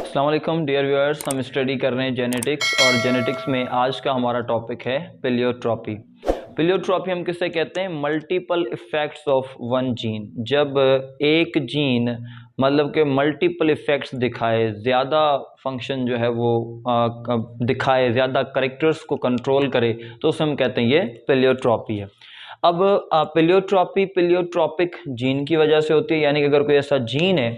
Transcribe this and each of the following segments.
अस्सलाम वालेकुम dear viewers, हम स्टडी कर रहे हैं जेनेटिक्स और जेनेटिक्स में आज का हमारा टॉपिक है प्लेयोट्रॉपी। प्लेयोट्रॉपी हम किससे कहते हैं? Multiple effects of one gene. जब एक जीन मतलब के मल्टीपल इफेक्ट्स दिखाए, ज़्यादा फंक्शन जो है वो दिखाए, ज़्यादा करेक्टर्स को कंट्रोल करे, तो उसे हम कहते हैं ये प्लेयोट्रॉपी है। अब प्लेयोट्रॉपी प्लेयोट्रॉपिक जीन की वजह से होती है, यानी कि अगर कोई ऐसा जीन है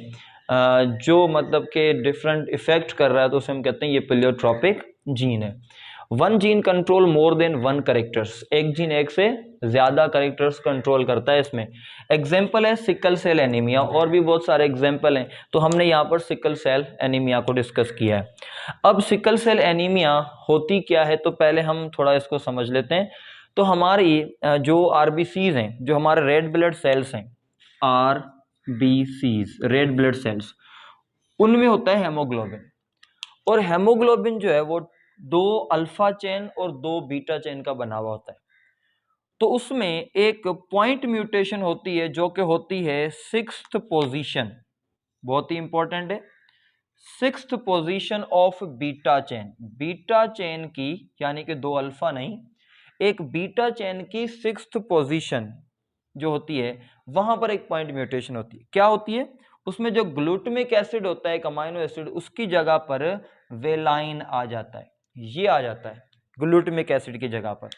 जो मतलब के डिफरेंट इफेक्ट कर रहा है तो उसे हम कहते हैं ये प्लेयोट्रॉपिक जीन है। One gene control more than one characters, एक जीन एक से ज्यादा करेक्टर्स कंट्रोल करता है। इसमें एग्जांपल है सिकल सेल एनीमिया, और भी बहुत सारे एग्जांपल हैं, तो हमने यहाँ पर सिकल सेल एनीमिया को डिस्कस किया है। अब सिकल सेल एनीमिया होती क्या है, तो पहले हम थोड़ा इसको समझ लेते हैं। तो हमारी जो आरबीसीज हैं, जो हमारे रेड ब्लड सेल्स हैं, आरबीसीज रेड ब्लड सेल्स, उनमें होता है हेमोग्लोबिन। और हेमोग्लोबिन जो है वो 2 अल्फा चेन और 2 बीटा चेन का बना हुआ होता है। तो उसमें एक पॉइंट म्यूटेशन होती है जो कि होती है 6th पोजीशन, बहुत ही इंपॉर्टेंट है, 6th position of beta chain. Beta chain की, यानी कि 2 अल्फा नहीं, एक बीटा चेन की 6th पोजीशन जो होती है, वहां पर एक पॉइंट म्यूटेशन होती है। क्या होती है? उसमें जो ग्लूटामिक एसिड होता है, एक अमाइनो एसिड, उसकी जगह पर वेलाइन आ जाता है, ये आ जाता है ग्लूटामिक एसिड की जगह पर।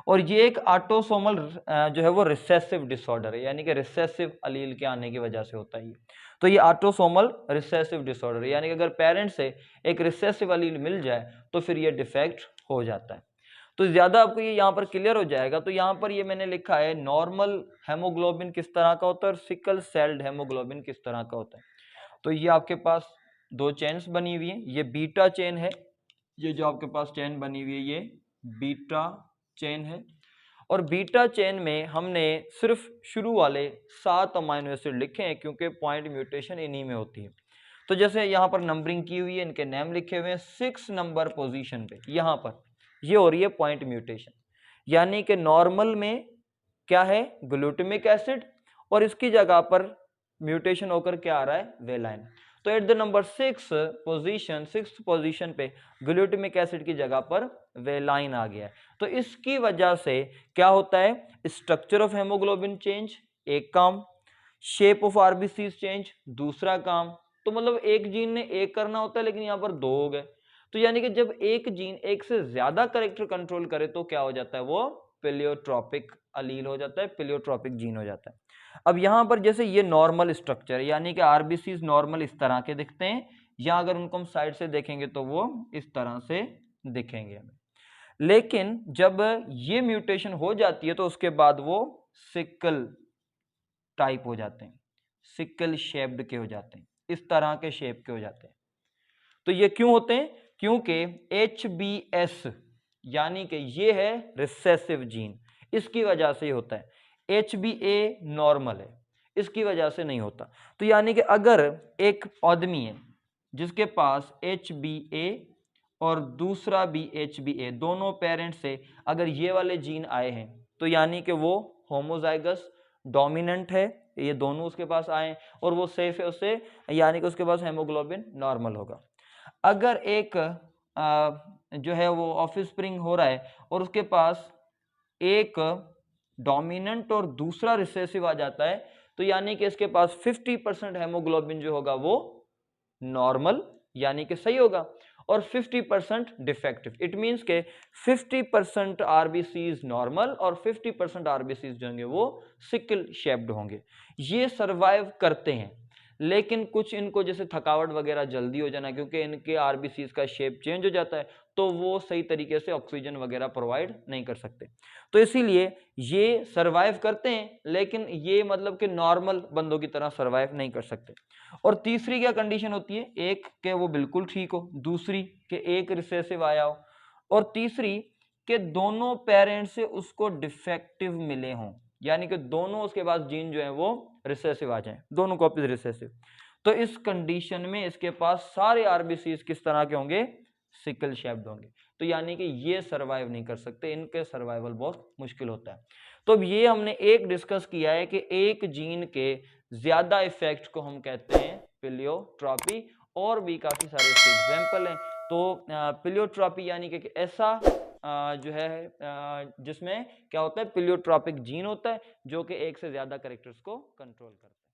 और ये एक ऑटोसोमल जो है वो रिसेसिव डिसऑर्डर है, यानी कि रिसेसिव अलील के आने की वजह से होता है ये। तो ये ऑटोसोमल रिसेसिव डिसऑर्डर है, यानी कि अगर पेरेंट्स से एक रिसेसिव अलील मिल जाए तो फिर ये डिफेक्ट हो जाता है। तो ज्यादा आपको ये यहाँ पर क्लियर हो जाएगा। तो यहाँ पर ये मैंने लिखा है नॉर्मल हेमोग्लोबिन किस तरह का होता है और सिकल सेल्ड हेमोग्लोबिन किस तरह का होता है। तो ये आपके पास 2 चेन्स बनी हुई है, ये बीटा चेन है, ये जो आपके पास चेन बनी हुई है ये बीटा चेन है। और बीटा चेन में हमने सिर्फ शुरू वाले 7 अमाइनो एसिड लिखे हैं, क्योंकि पॉइंट म्यूटेशन इन्हीं में होती है। तो जैसे यहाँ पर नंबरिंग की हुई है, इनके नेम लिखे हुए हैं, 6 नंबर पोजीशन पे यहाँ पर ये हो रही है पॉइंट म्यूटेशन, यानी कि नॉर्मल में क्या है? ग्लूटामिक एसिड, और इसकी जगह पर म्यूटेशन होकर क्या आ रहा है? वेलाइन। तो at the number 6 position, 6th position पे ग्लूटामिक एसिड की जगह पर वेलाइन आ गया है। तो इसकी वजह से क्या होता है? स्ट्रक्चर ऑफ हेमोग्लोबिन चेंज, एक काम, शेप ऑफ आरबीसीज चेंज, दूसरा काम। तो मतलब एक जीन ने एक करना होता है, लेकिन यहाँ पर 2 हो गए। तो यानी कि जब एक जीन एक से ज्यादा करेक्टर कंट्रोल करे तो क्या हो जाता है? वो प्लेयोट्रॉपिक अलील हो जाता है, प्लेयोट्रॉपिक जीन हो जाता है। अब यहां पर जैसे ये नॉर्मल स्ट्रक्चर, यानी कि आरबीसीज नॉर्मल इस तरह के दिखते हैं, या अगर उनको हम साइड से देखेंगे तो वो इस तरह से दिखेंगे हमें। लेकिन जब ये म्यूटेशन हो जाती है तो उसके बाद वो सिकल टाइप हो जाते हैं, सिकल शेप्ड के हो जाते हैं, इस तरह के शेप के हो जाते हैं। तो ये क्यों होते हैं? क्योंकि HBS, यानी कि ये है रिसेसिव जीन, इसकी वजह से होता है। HbA नॉर्मल है, इसकी वजह से नहीं होता। तो यानी कि अगर एक आदमी है जिसके पास HbA और दूसरा भी HbA, दोनों पेरेंट्स से अगर ये वाले जीन आए हैं, तो यानी कि वो होमोजाइगस डोमिनेंट है, ये दोनों उसके पास आए और वो सेफ है उससे, यानी कि उसके पास हेमोग्लोबिन नॉर्मल होगा। अगर एक जो है वो ऑफस्प्रिंग हो रहा है और उसके पास एक डोमिनेंट और दूसरा रिसेसिव आ जाता है, तो यानी कि इसके पास 50% हेमोग्लोबिन जो होगा वो नॉर्मल, यानी कि सही होगा, और 50% डिफेक्टिव। इट मींस के 50% आरबीसीज नॉर्मल और 50% आरबीसीज जो होंगे वो सिकल शेप्ड होंगे। ये सर्वाइव करते हैं, लेकिन कुछ इनको जैसे थकावट वगैरह जल्दी हो जाना, क्योंकि इनके आरबीसीज का शेप चेंज हो जाता है, तो वो सही तरीके से ऑक्सीजन वगैरह प्रोवाइड नहीं कर सकते। तो इसीलिए ये सर्वाइव करते हैं, लेकिन ये मतलब कि नॉर्मल बंदों की तरह सर्वाइव नहीं कर सकते। और तीसरी क्या कंडीशन होती है? एक के वो बिल्कुल ठीक हो, दूसरी के एक रिसेसिव आया हो, और तीसरी के दोनों पेरेंट्स से उसको डिफेक्टिव मिले हों, यानी कि दोनों उसके पास जीन जो है वो रिसेसिव आ जाए, दोनों कॉपीज रिसेसिव। तो इस कंडीशन में इसके पास सारे आरबीसीज किस तरह के होंगे? सिकल शेप्ड होंगे। तो यानी कि ये सर्वाइव नहीं कर सकते, इनके सर्वाइवल बहुत मुश्किल होता है। तो अब ये हमने एक डिस्कस किया है कि एक जीन के ज्यादा इफेक्ट को हम कहते हैं प्लेयोट्रॉपी, और भी काफ़ी सारे इसके एग्जाम्पल हैं। तो प्लियोट्रॉपी यानी कि ऐसा जो है जिसमें क्या होता है, प्लियोट्रॉपिक जीन होता है जो कि एक से ज़्यादा कैरेक्टर्स को कंट्रोल करता है।